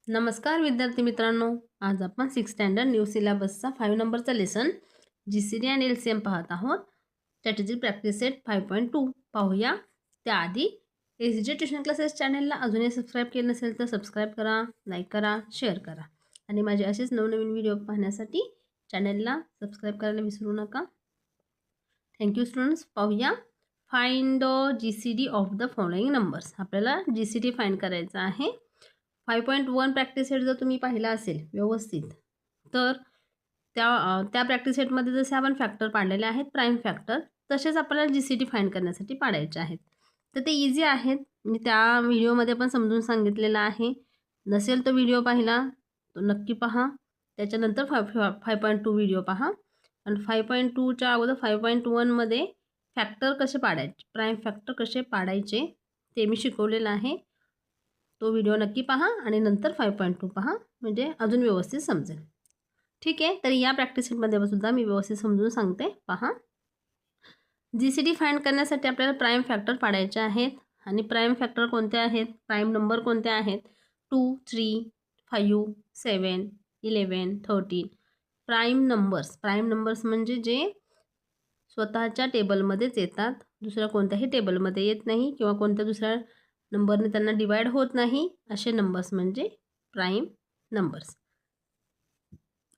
नमस्कार विद्यार्थी मित्रांनो, आज आपण 6th स्टँडर्ड न्यू सिलेबसचा 5 नंबरचा लेसन जीसीडी आणि एलसीएम पाहत आहोत. स्ट्रॅटेजी प्रॅक्टिस सेट 5.2 पाहूया. त्याआधी एसजे ट्युशन क्लासेस चॅनलला अजूनही सबस्क्राईब केलं नसेल तर सबस्क्राईब करा, लाईक करा, शेअर करा आणि माझे असेच नवनवीन व्हिडिओ पाहण्यासाठी चॅनलला सबस्क्राईब करायला विसरू नका. Thank you students. पाहूया. Find the GCD of the following numbers. आपल्याला जीसीडी फाइंड करायचा आहे. 5.1 प्रॅक्टिस सेट जर तुम्ही पाहिला असेल व्यवस्थित तर त्या प्रॅक्टिस सेटमध्ये जसे आपण फॅक्टर पाडलेले आहेत प्राईम फॅक्टर, तसेच आपल्याला जीसीडी फाइंड करण्यासाठी पाडायचे आहेत. तर ते इझी आहेत. मी त्या व्हिडिओमध्ये पण समजून सांगितलेलं आहे. नसेल तो व्हिडिओ पाहिला तो नक्की पहा. त्याच्यानंतर 5.2 व्हिडिओ पहा. आणि 5.2च्या अगोदर 5.1मध्ये फॅक्टर कसे पाडायचे, प्राईम फॅक्टर कसे पाडायचे ते मी शिकवलेलं आहे. तो व्हिडिओ नक्की पहा आणि नंतर 5.2 पहा, म्हणजे अजून व्यवस्थित समजेल. ठीक आहे. तर या प्रॅक्टिस सेटमध्ये सुद्धा मी व्यवस्थित समजून सांगते, पहा. जीसीडी फाइंड करण्यासाठी आपल्याला प्राईम फॅक्टर पाडायचे आहेत. आणि प्राईम फॅक्टर कोणते आहेत, प्राईम नंबर कोणते आहेत? 2, 3, 5, 7, 11, 13. प्राईम नंबर्स म्हणजे जे स्वतःच्या टेबलमध्येच येतात, दुसऱ्या कोणत्याही टेबलमध्ये येत नाही किंवा कोणत्या दुसऱ्या नंबरने त्यांना डिवाइड होत नाही, असे नंबर्स म्हणजे प्राईम नंबर्स.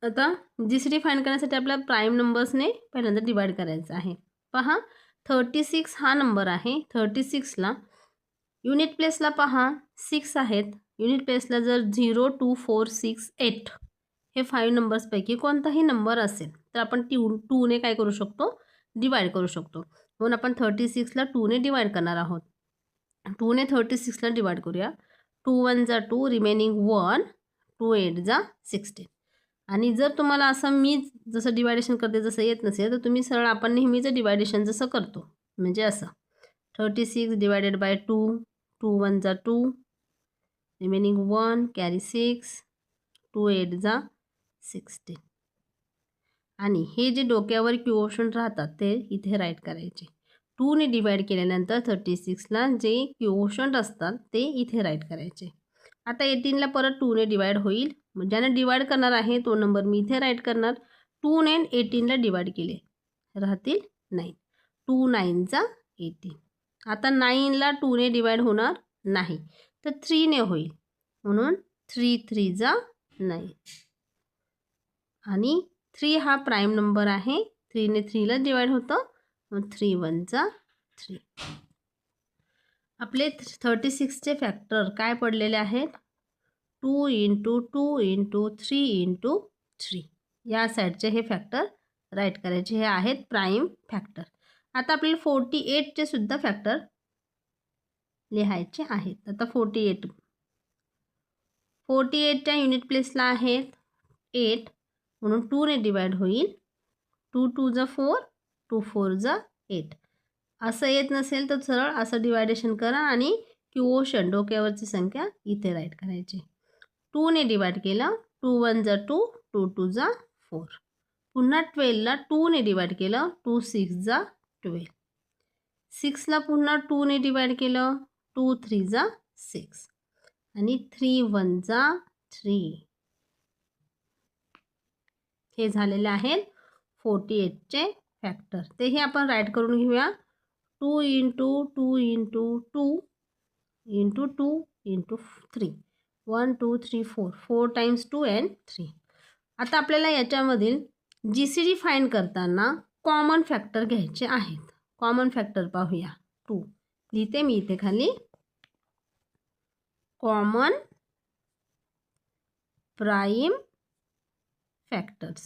आता जीसीडी फाइंड करण्यासाठी आपल्याला प्राईम नंबर्सने पहिल्यांदा डिवाइड करायचं आहे. पहा, 36 हा नंबर आहे. 36ला युनिट प्लेसला पहा 6 आहेत. युनिट प्लेसला जर 0, 2, 4, 6, 8 हे 5 नंबर्सपैकी कोणताही नंबर असेल तर आपण 2ने काय करू शकतो, डिवाइड करू शकतो. म्हणून आपण 36ला 2ने डिवाइड करणार आहोत. 2ने 36ला डिवाइड करूया. 2 1 जा 2, रिमेनिंग 1, 2 8 जा 16. आणि जर तुम्हाला असं मी जसं डिवायडेशन करते जसं येत नसेल तर तुम्ही सरळ आपण नेहमीचं डिवायडेशन जसं करतो म्हणजे असं 36 डिवायडेड बाय 2, 2 1 जा 2, रिमेनिंग 1, कॅरी 6, 2 8 जा 16. आणि हे जे डोक्यावर क्युओशन राहतात ते इथे राईट करायचे. 2ने डिवाइड केल्यानंतर 36ला जे क्वोशंट असतात ते इथे राईट करायचे. आता 18ला परत 2ने डिवाइड होईल. ज्याने डिवाइड करणार आहे तो नंबर मी इथे राईट करणार. 2ने 18ला डिवाइड केले राहतील 9. 2 9 जा 18. आता 9ला 2ने डिवाइड होणार नाही तर 3ने होईल, म्हणून 3 3 जा 9. आणि 3 हा प्राईम नंबर आहे. 3ने 3ला डिवाइड होतं, मग 3 1 जा 3. आपले 36चे फॅक्टर काय पडलेले आहेत? 2 × 2 × 3 × 3. या साईडचे हे फॅक्टर राईट करायचे. हे आहेत प्राईम फॅक्टर. आता आपल्याला 48चे सुद्धा फॅक्टर लिहायचे आहेत. आता 48च्या युनिट प्लेसला आहेत 8, म्हणून 2ने डिवाइड होईल. 2 2 जा 4, 2 4 जा 8. असं येत नसेल तर सरळ असं डिवायडेशन करा आणि क्वोशंट डोक्यावरची संख्या इथे राईट करायची. 2ने डिवाइड केलं, 2 1 जा 2, 2 2 जा 4. पुन्हा 12ला 2ने डिवाइड केलं, 2 6 जा 12. 6ला पुन्हा 2ने डिवाइड केलं, 2 3 जा 6. आणि 3 1 जा 3. हे झालेले आहेत 48चे फॅक्टर. तेही आपण राईट करून घेऊया. 2 × 2 × 2 × 2 × 3. 1 2 3 4. 4 टाइम्स 2 and 3. आता आपल्याला याच्यामधील जीसीडी फाइंड करताना कॉमन फॅक्टर घ्यायचे आहेत. कॉमन फॅक्टर पाहूया. 2 लिहिते मी इथे खाली. कॉमन प्राईम फॅक्टर्स,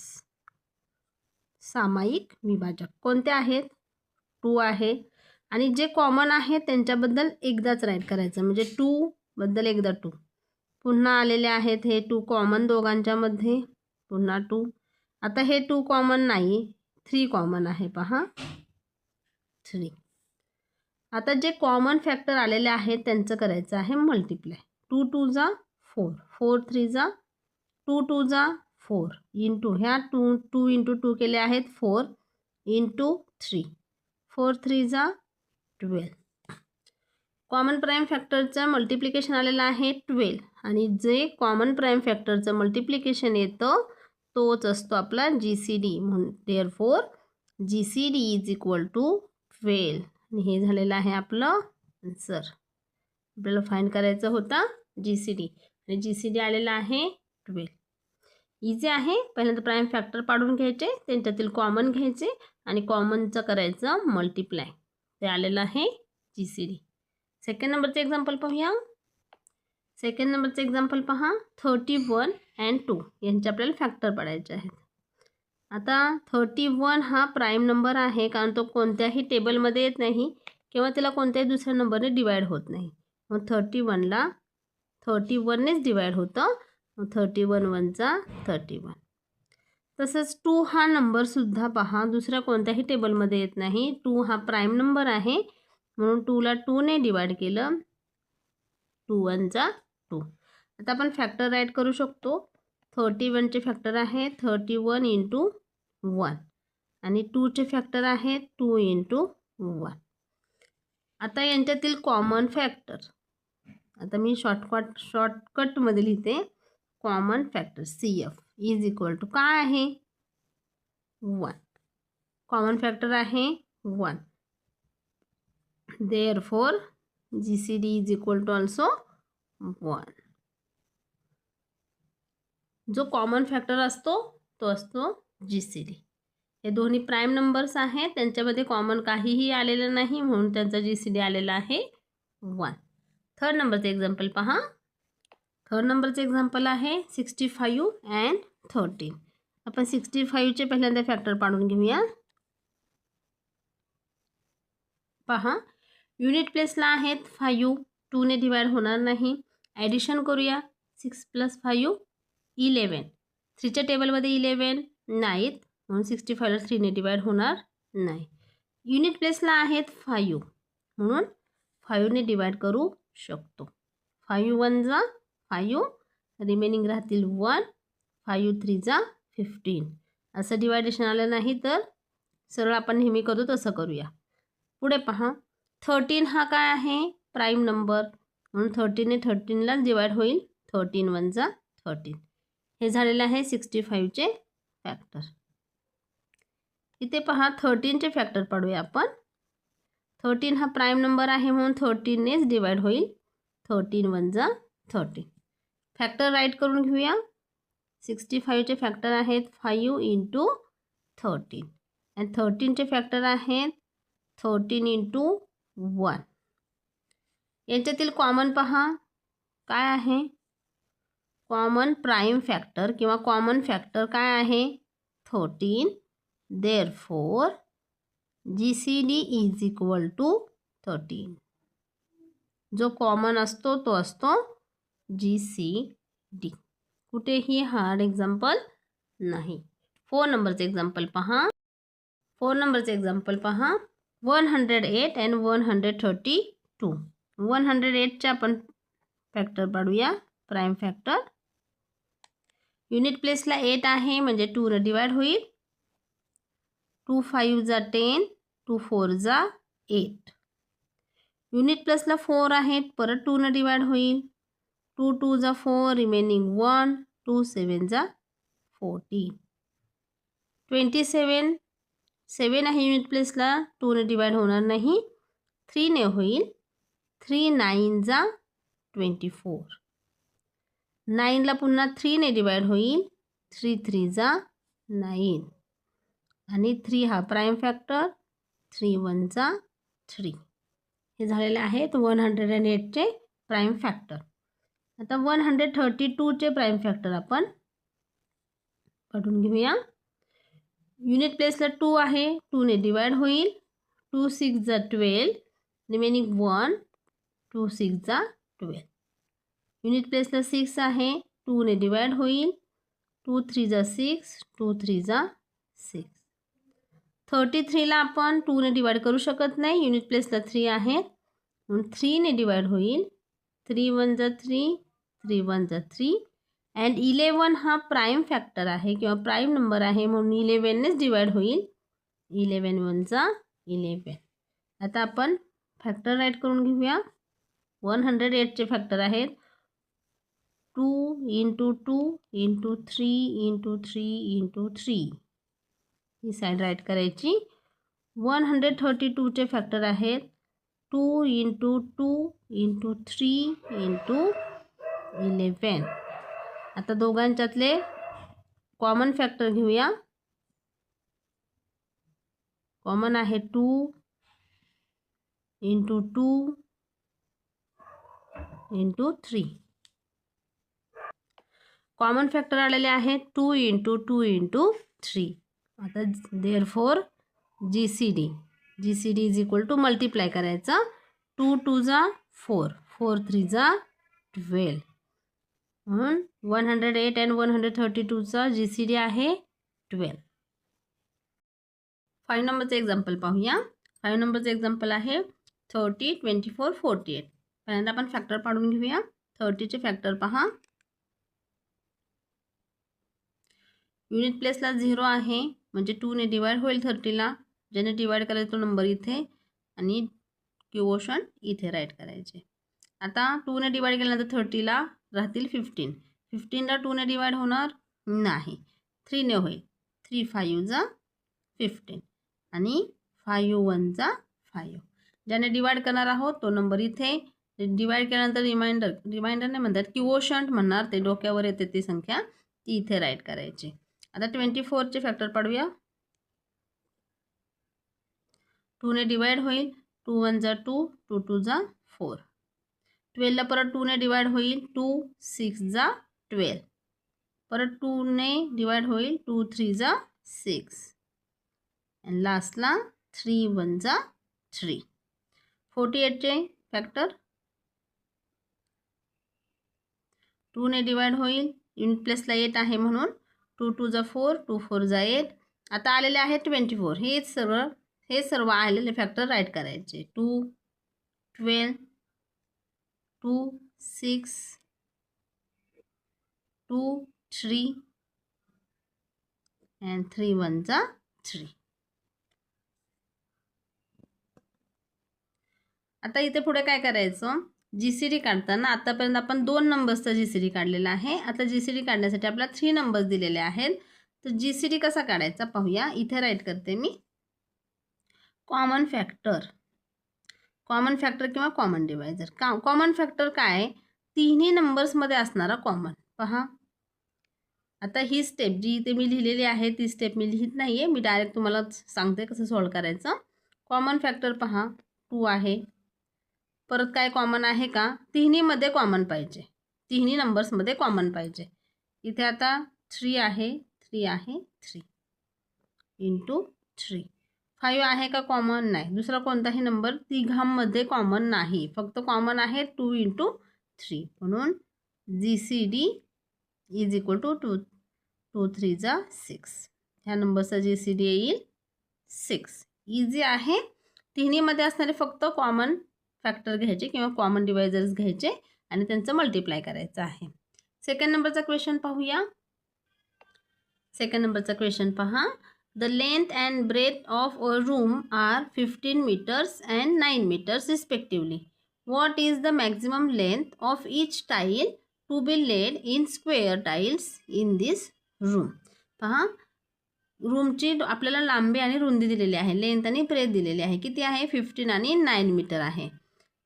सामायिक विभाजक कोणते आहेत? 2 आहे. आणि जे कॉमन आहे त्यांच्याबद्दल एकदाच राईट करायचं, म्हणजे 2 बद्दल एकदा 2. पुन्हा आलेले आहेत हे 2 कॉमन दोघांच्या मध्ये, पुन्हा 2. आता हे 2 कॉमन नाही, 3 कॉमन आहे. पहा 3. आता जे कॉमन फॅक्टर आलेले आहेत त्यांचं करायचं आहे मल्टिप्लाय. 2 2 जा 4, 4 3 जा 2 2 जा 4 इंटू ह्या 2 2 × 2 केले आहेत 4 इंटू 3, 4 3 जा 12. कॉमन प्राईम फॅक्टरचं मल्टिप्लिकेशन आलेलं आहे 12 आणि जे कॉमन प्राईम फॅक्टरचं मल्टिप्लिकेशन येतं तोच असतो आपला GCD. म्हणून therefore GCD is equal to 12 आणि हे झालेलं आहे आपलं आन्सर. आपल्याला फाइंड करायचं होता GCD आणि GCD आलेला आहे 12. इझी आहे. पहिल्यांदा प्राईम फॅक्टर पाडून घ्यायचे, त्यांच्यातील कॉमन घ्यायचे आणि कॉमनचं करायचं मल्टिप्लाय. ते आलेलं आहे GCD. सेकंड नंबरचं एक्झाम्पल पाहूया. सेकंड नंबरचं एक्झाम्पल पहा. 31 and 2 यांचे आपल्याला फॅक्टर पाडायचे आहेत. आता 31 हा प्राईम नंबर आहे कारण तो कोणत्याही टेबलमध्ये येत नाही किंवा त्याला कोणत्याही दुसऱ्या नंबरने डिवाइड होत नाही. मग 31ला 31नेच डिवाइड होतं. मग 31 1 31. तसंच 2 हा नंबरसुद्धा पहा दुसऱ्या कोणत्याही टेबलमध्ये येत नाही. 2 हा प्राईम नंबर आहे म्हणून 2ला 2ने डिवाइड केलं. 2 1 2. आता आपण फॅक्टर राईट करू शकतो. 31चे फॅक्टर आहे 31 इंटू 1 आणि 2चे फॅक्टर आहे 2 इंटू 1. आता यांच्यातील कॉमन फॅक्टर, आता मी शॉर्टकटमध्ये लिहिते. Common factor CF is equal to काय आहे 1. कॉमन फॅक्टर आहे 1. Therefore GCD is equal to also 1. जो कॉमन फॅक्टर असतो तो असतो GCD. हे दोन्ही प्राईम नंबर्स आहेत, त्यांच्यामध्ये कॉमन काहीही आलेलं नाही म्हणून त्यांचा GCD आलेला आहे 1. थर्ड नंबरचं एक्झाम्पल पहा. थर्ड नंबरचं एक्झाम्पल आहे 65 and 13. आपण 65चे पहिल्यांदा फॅक्टर पाडून घेऊया. पहा युनिट प्लेसला आहेत 5, 2ने डिवाइड होणार नाही. ॲडिशन करूया. 6 + 5 11. 3च्या टेबलमध्ये 11 नाहीत म्हणून 65ला 3ने डिवाइड होणार नाही. युनिट प्लेसला आहेत 5 म्हणून 5ने डिवाइड करू शकतो. 5 1 5, रिमेनिंग राहतील 1. 5 3 15. असं डिवायडेशन आलं नाही तर सरळ आपण नेहमी करतो तसं करूया. पुढे पहा 13 हा काय आहे प्राईम नंबर म्हणून 13ने 13लाच डिवाइड होईल. 13 1 13. हे झालेले आहे 65चे फॅक्टर. इथे पहा 13चे फॅक्टर पाडूया आपण. 13 हा प्राईम नंबर आहे म्हणून 13नेच डिवाइड होईल. 13 1 13. फॅक्टर राईट करून घेऊया. 65चे फॅक्टर आहेत 5 इंटू 13 आणि 13चे फॅक्टर आहेत 13 इंटू 1. यांच्यातील कॉमन पहा काय आहे. कॉमन प्राईम फॅक्टर किंवा कॉमन फॅक्टर काय आहे 13. Therefore GCD is equal to 13. जो कॉमन असतो तो असतो GCD. कुठेही हार्ड एक्झाम्पल नाही. 4 नंबरचे एक्झाम्पल पहा. 4 नंबरचे एक्झाम्पल पहा. 108 and 132. 108चे आपण फॅक्टर पाडूया प्राईम फॅक्टर. युनिट प्लेसला 8 आहे म्हणजे 2ने डिवाइड होईल. 2 5 10, 2 4 8. युनिट प्लेसला 4 आहेत परत 2ने डिवाइड होईल. 2 2 4, रिमेनिंग 1. 2 7 14. 27 7 आहे युनिट प्लेसला 2ने डिवाइड होणार नाही. 3ने होईल. 3 9 24. 9ला पुन्हा 3ने डिवाइड होईल. 3 3 9 आणि 3 हा प्राईम फॅक्टर. 3 1 3. हे झालेले आहेत 108चे प्राईम फॅक्टर. आता 132चे प्राईम फॅक्टर आपण काढून घेऊया. युनिट प्लेसला 2 आहे 2ने डिवाइड होईल. 2 6 12, रिमेनिंग 1. 2 6 12. युनिट प्लेसला 6 आहे 2ने डिवाइड होईल. 2 3 6, 2 3 6. 33ला आपण 2ने डिवाइड करू शकत नाही. युनिट प्लेसला 3 आहे म्हणून 3ने डिवाइड होईल. 3 1 3, 3 1 3 अँड 11 हा प्राईम फॅक्टर आहे किंवा प्राईम नंबर आहे म्हणून 11नेच डिवाइड होईल. 11 1 11. आता आपण फॅक्टर राईट करून घेऊया. 108चे फॅक्टर आहेत 2 × 2 × 3 × 3 × 3. ही साईड राईट करायची. 132चे फॅक्टर आहेत 2 × 2 × 3 × 11. आता दोघांच्यातले कॉमन फॅक्टर घेऊया. कॉमन आहे 2 × 2 × 3. कॉमन फॅक्टर आलेले आहेत 2 × 2 × 3. आता therefore GCD is equal to multiply करायचा. 2 2 जा 4, 4 3 जा 12. म्हणून 108 आणि 132चा जीसीडी आहे 12. 5 नंबरचं एक्झाम्पल पाहूया. 5 नंबरचं एक्झाम्पल आहे 30 24 48. पहिल्यांदा आपण फॅक्टर पाडून घेऊया. 30चे फॅक्टर पहा. युनिट प्लेसला 0 आहे म्हणजे 2 ने डिवाइड होईल 30ला. ज्याने डिवाइड करायचा तो नंबर इथे आणि क्वोशंट इथे राईट करायचे. आता 2 ने डिवाइड केल्यानंतर 30ला राहतील 15. 15ला 2 ने डिवाइड होणार नाही, 3 ने होईल. 3 5 जा 15 आणि 5 1 जा 5. ज्याने डिवाइड करणार आहोत तो नंबर इथे. डिवाइड केल्यानंतर रिमाइंडर नाही म्हणतात, क्वोशंट म्हणणार, ते डोक्यावर येते ती संख्या, ती इथे राईट करायची. आता 24चे फॅक्टर पाडूया. 2 ने डिवाइड होईल. 2 1 जा 2, 2 2 जा 4. 12ला परत 2 ने डिवाइड होईल. 2 6 जा 12. परत 2 ने डिवाइड होईल. 2 3 जा 6 आणि लास्टला 3 1 जा 3. 48चे फॅक्टर 2 ने डिवाइड होईल. युनिट प्लेसला 8 आहे म्हणून 2 2 जा 4, 2 4 जा 8. आता आलेले आहे 24. हे सर्व आलेले फॅक्टर राईट करायचे. 2 12 2 6 2 3 and 3 1 जा 3. आता इथे पुढे काय करायचं, जीसीडी काढताना आतापर्यंत आपण 2 नंबर्सचा जीसीडी काढलेला आहे. आता जीसीडी काढण्यासाठी आपल्याला 3 नंबर्स दिलेले आहेत. तर जीसीडी कसा काढायचा पाहूया. इथे राईट करते मी. कॉमन फॅक्टर किंवा कॉमन डिवायझर. कॉमन फॅक्टर काय, तिन्ही नंबर्समध्ये असणारा कॉमन. पहा आता ही स्टेप जी इथे मी लिहिलेली आहे ती स्टेप मी लिहित नाही आहे, मी डायरेक्ट तुम्हाला सांगते कसं सॉल्व करायचं. कॉमन फॅक्टर पहा 2 आहे. परत काय कॉमन आहे का, तिन्हीमध्ये कॉमन पाहिजे, तिन्ही नंबर्समध्ये कॉमन पाहिजे. इथे आता 3 आहे 3 आहे 3 × 3. 5 आहे का कॉमन, नाही. दुसरा कोणताही नंबर तिघांमध्ये कॉमन नाही, फक्त कॉमन आहे 2 × 3. म्हणून जीसीडी इज इक्वल टू 2 3 जा 6. ह्या नंबरचा जीसीडी येईल 6. इझी आहे. तिन्हीमध्ये असणारे फक्त कॉमन फॅक्टर घ्यायचे किंवा कॉमन डिवायझर्स घ्यायचे आणि त्यांचं मल्टिप्लाय करायचं आहे. सेकंड नंबरचा क्वेश्चन पाहूया. सेकंड नंबरचा क्वेश्चन पहा. The length and breadth of a room are 15 meters and 9 meters respectively. What is the maximum length of each tile to be laid in square tiles in this room? पहा रूमची आपल्याला लांबी आणि रुंदी दिलेली आहे, लेंथ आणि ब्रेथ दिलेली आहे. किती आहे, 15 आणि 9 मीटर आहे.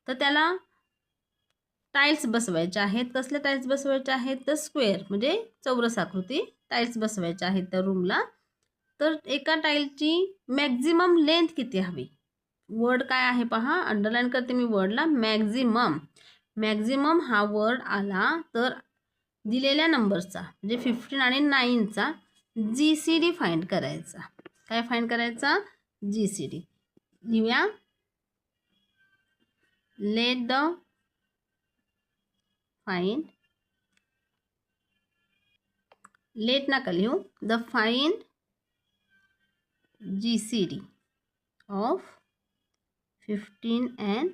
तर त्याला टाईल्स बसवायचे आहेत. कसले टाईल्स बसवायचे आहेत, तर स्क्वेअर म्हणजे चौरस आकृती टाईल्स बसवायचे आहेत त्या रूमला. तर एका टाईलची मॅक्झिमम लेंथ किती हवी. वर्ड काय आहे पहा, अंडरलाईन करते मी वर्डला, मॅक्झिमम. मॅक्झिमम हा वर्ड आला तर दिलेल्या नंबरचा म्हणजे 15 आणि 9चा जीसीडी फाइंड करायचा. काय फाइंड करायचा, जीसीडी. लिहूया. लेट द फाइंड, लेट नका लिहू, the find GCD of 15 and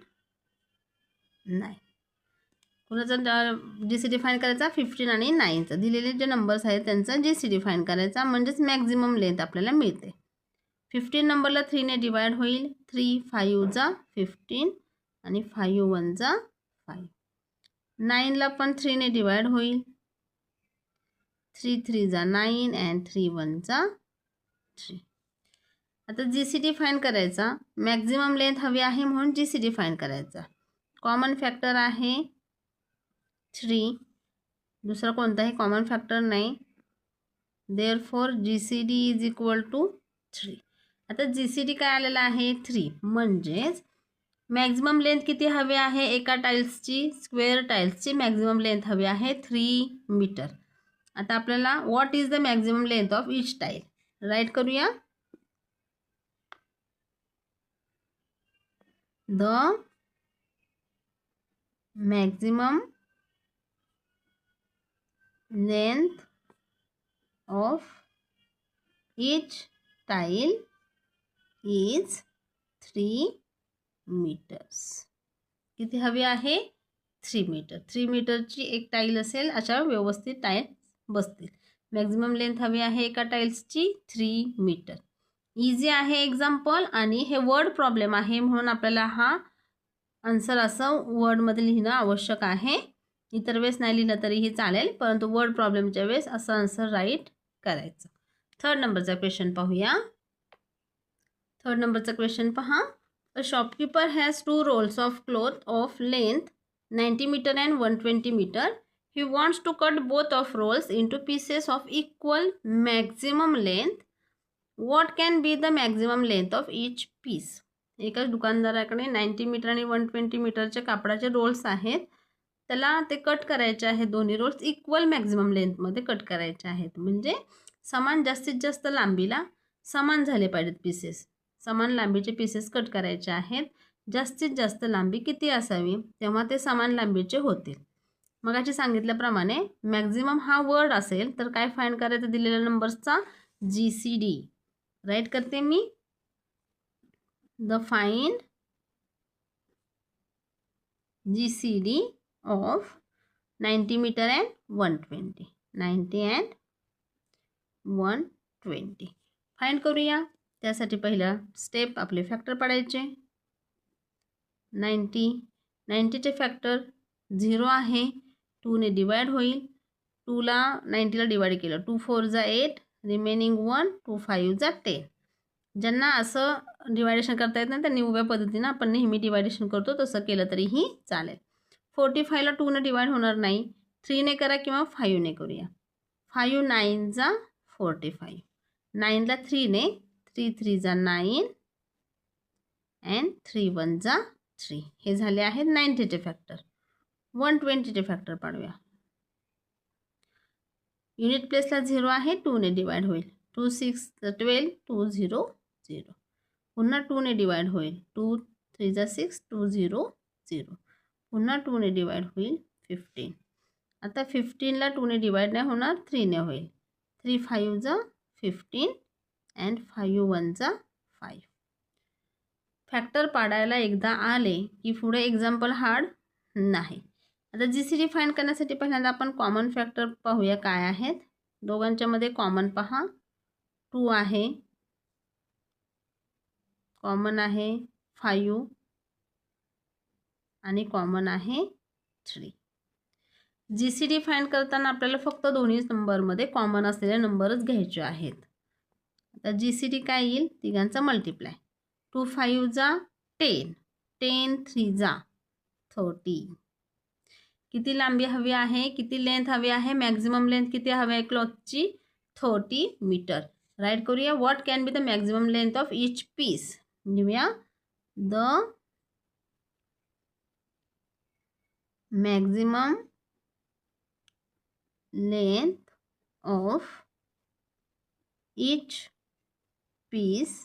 9. कुणाचा जीसीडी फाइंड करायचा, 15 आणि 9चा. दिलेले जे नंबर्स आहेत त्यांचा जीसीडी फाइंड करायचा म्हणजेच मॅक्झिमम लेंथ आपल्याला मिळते. 15 नंबरला 3 ने डिवाइड होईल. 3 5 जा 15 आणि 5 1 जा 5. 9ला पण 3ने डिवाइड होईल. 3 3 जा 9 अँड 3 1 जा 3. आता GCD फाइंड करायचा. मॅक्झिमम लेंथ हवी आहे म्हणून GCD फाइंड करायचा. कॉमन फॅक्टर आहे 3. दुसरा कोणताही कॉमन फॅक्टर नाही. Therefore GCD is equal to 3. आता GCD काय आलेला आहे 3. म्हणजेच मॅक्झिमम लेंथ किती हवी आहे एका टाईल्सची, स्क्वेअर टाईल्सची मॅक्झिमम लेंथ हवी आहे 3 मीटर. आता आपल्याला what is the maximum length of each tile write करूया. The maximum length of each tile is 3 meters. किती हवी आहे 3 मीटर. 3 मीटरची एक टाईल असेल अशा व्यवस्थित टाईल बसतील. मॅक्झिमम लेंथ हवी आहे एका टाईल्सची 3 मीटर. इझी आहे एक्झाम्पल आणि हे वर्ड प्रॉब्लेम आहे म्हणून आपल्याला हा आन्सर असं वर्डमध्ये लिहिणं आवश्यक आहे. इतर वेळेस नाही लिहिलं तरीही चालेल, परंतु वर्ड प्रॉब्लेमच्या वेळेस असं आन्सर राईट करायचं. 3rd नंबरचा क्वेश्चन पाहूया. 3rd नंबरचा क्वेश्चन पहा. A shopkeeper has 2 rolls of cloth of length 90 metre and 120 metre. He wants to cut both of rolls into pieces of equal maximum length. What can be the maximum length of each piece. एकाच दुकानदाराकडे 90 metre आणि 120 मीटरचे कापडाचे Rolls आहेत. त्याला ते cut करायचे आहेत. दोन्ही रोल्स इक्वल मॅक्झिमम लेंथमध्ये कट करायचे आहेत. म्हणजे समान जास्तीत जास्त लांबीला समान झाले पाहिजेत पीसेस. समान लांबीचे पीसेस कट करायचे आहेत. जास्तीत जास्त लांबी किती असावी तेव्हा ते समान लांबीचे होतील. मगाशी सांगितल्याप्रमाणे मॅक्झिमम हा वर्ड असेल तर काय फाइंड करायचं दिलेल्या नंबर्सचा GCD राईट करते मी. The find GCD of 90 meter and 120. 90 and 120 find करूया. त्यासाठी पहिला स्टेप आपले फॅक्टर पाडायचे. 90चे फॅक्टर 0 आहे. 2ने डिवाइड होईल. 2ला 90ला डिवाइड केलं 2 4 जा 8 रिमेनिंग 1 2 5 जा 10. ज्यांना असं डिवायडेशन करता येत नाही त्यांनी उभ्या पद्धतीनं आपण नेहमी डिवायडेशन करतो तसं केलं तरीही चालेल. 45ला 2ने डिवाइड होणार नाही. 3ने करा किंवा 5ने करूया. 5 9 जा 45. 9ला 3ने 3 3 जा 9 अँड 3 1 जा 3. हे झाले आहेत 90चे फॅक्टर. 120चे फॅक्टर पाडूया. युनिट प्लेसला 0 आहे. 2ने डिवाइड होईल. 2 6 12 2 0 0. पुन्हा 2ने डिवाइड होईल. 2 3 जा 6 2 0 0. पुन्हा 2ने डिवाइड होईल 15. आता 15ला 2ने डिवाइड नाही होणार 3ने होईल. 3 5 जा 15 अँड 5 1 जा 5. फॅक्टर पाडायला एकदा आले की पुढे एक्झाम्पल हार्ड नाही. आता GCD फाइंड करण्यासाठी पहिल्यांदा आपण कॉमन फॅक्टर पाहूया काय आहेत. दोघांच्यामध्ये कॉमन पहा 2 आहे. कॉमन आहे 5 आणि कॉमन आहे 3. GCD फाइंड करताना आपल्याला फक्त दोन्ही नंबरमध्ये कॉमन असलेले नंबरच घ्यायचे आहेत. आता GCD काय येईल तिघांचा मल्टिप्लाय. 2 5 जा 10 10 3 जा 30. किती लांबी हवी आहे किती लेंथ हवी आहे मॅक्झिमम लेंथ किती हवी आहे क्लॉथची 30 मीटर. राईट करूया. What can be the maximum length of each piece. लिहूया the maximum length of each piece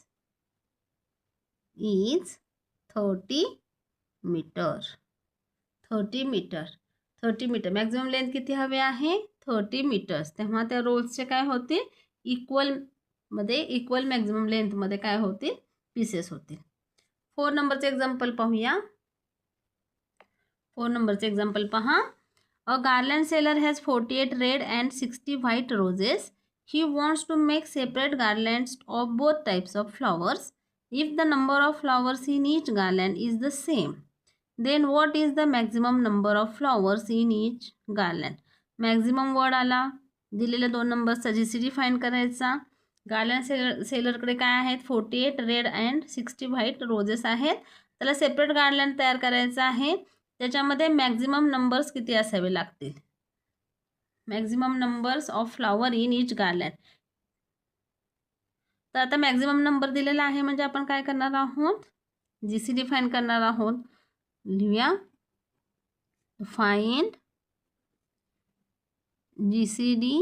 is 30 meter. 30 meter. 30 meter maximum length किती हवे आहे 30 मीटर्स. तेव्हा त्या रोल्सचे काय होतील इक्वलमध्ये इक्वल मॅक्झिमम लेंथमध्ये काय होतील पीसेस होतील. 4 नंबरचे एक्झाम्पल पाहूया. 4 नंबरचे एक्झाम्पल पहा. A garland seller has 48 red and 60 white roses. He wants to make separate garlands of both types of flowers. If the number of flowers in each garland is the same, then what is the maximum number of flowers in each garland. Maximum word आला, दिलेल्या 2 नंबर्सचा GCD find करायचा. गार्लँड सेलरकडे काय आहेत, 48 red and 60 white roses आहेत. त्याला separate गार्लँड तयार करायचा आहे. त्याच्यामध्ये मॅक्झिमम नंबर्स किती असावे लागतील, maximum numbers of flower in each garland. तर आता मॅक्झिमम नंबर दिलेला आहे म्हणजे आपण काय करणार आहोत, GCD फाइंड करणार आहोत. लिहूया, फाइंड GCD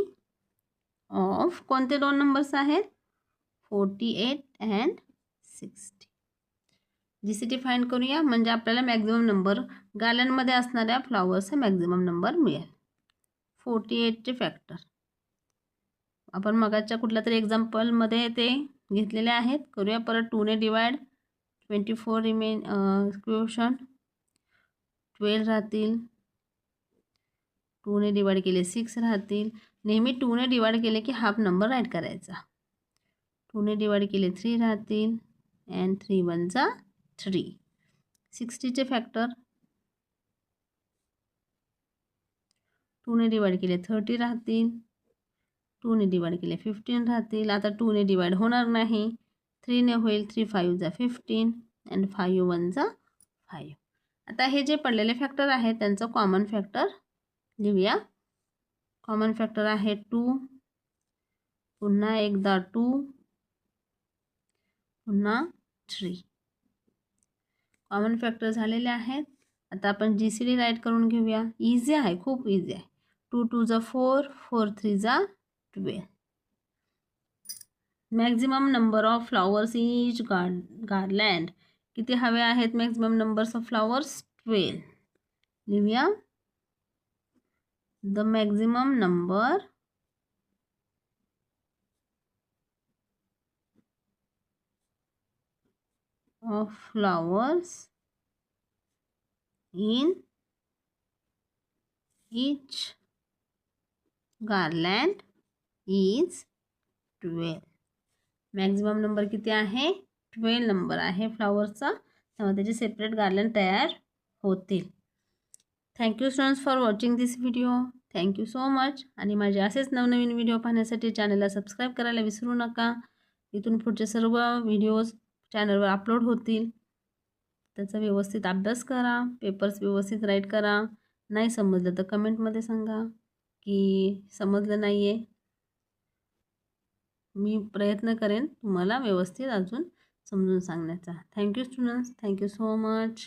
ऑफ कोणते 2 नंबर्स आहेत, 48 अँड 60. GCD फाइंड करूया म्हणजे आपल्याला मॅक्झिमम नंबर गार्लँडमध्ये असणाऱ्या फ्लॉवर्सचा मॅक्झिमम नंबर मिळेल. 48चे फॅक्टर आपण मगाच्या कुठल्या तरी एक्झाम्पलमध्ये ते घेतलेले आहेत. करूया परत. 2ने डिवाइड, 24 रिमेन क्वेशन 12 राहतील. 2ने डिवाइड केले 6 राहतील. नेहमी 2ने डिवाइड केले की हाफ नंबर राईट करायचा. 2ने डिवाइड केले 3 राहतील अँड 3 1 जा 3. 60चे फॅक्टर 2ने डिवाइड केले 30 राहतील. 2ने डिवाइड केले 15 राहतील. आता 2ने डिवाइड होणार नाही, 3ने होईल. 3 5 जा 15 अँड 5 1 जा 5. आता हे जे पडलेले फॅक्टर आहेत त्यांचं कॉमन फॅक्टर लिहूया. कॉमन फॅक्टर आहे 2, पुन्हा एकदा 2, पुन्हा 3. कॉमन फॅक्टर झालेले आहेत. आता आपण GCD राईट करून घेऊया. इझी आहे, खूप इझी आहे. 2 2 जा 4, 4 3 जा 12. Maximum number of flowers in each garland किती हवे आहेत, मॅक्झिमम नंबर्स ऑफ फ्लॉवर्स 12. लिहूया, the maximum number of flowers in each garland is 12. Maximum number किती आहे, 12 नंबर आहे फ्लॉवरचा. तेव्हा त्याचे सेपरेट गार्लँड तयार होतील. Thank you students for watching this video. Thank you so much. आणि माझे असेच नवनवीन व्हिडिओ पाहण्यासाठी चॅनलला सबस्क्राईब करायला विसरू नका. इथून पुढचे सर्व व्हिडिओज चॅनलवर अपलोड होतील. त्याचा व्यवस्थित अभ्यास करा, पेपर्स व्यवस्थित राईट करा. नाही समजलं तर कमेंटमध्ये सांगा की समजलं नाही आहे. मी प्रयत्न करेन तुम्हाला व्यवस्थित अजून समजून सांगण्याचा. Thank you students. Thank you so much.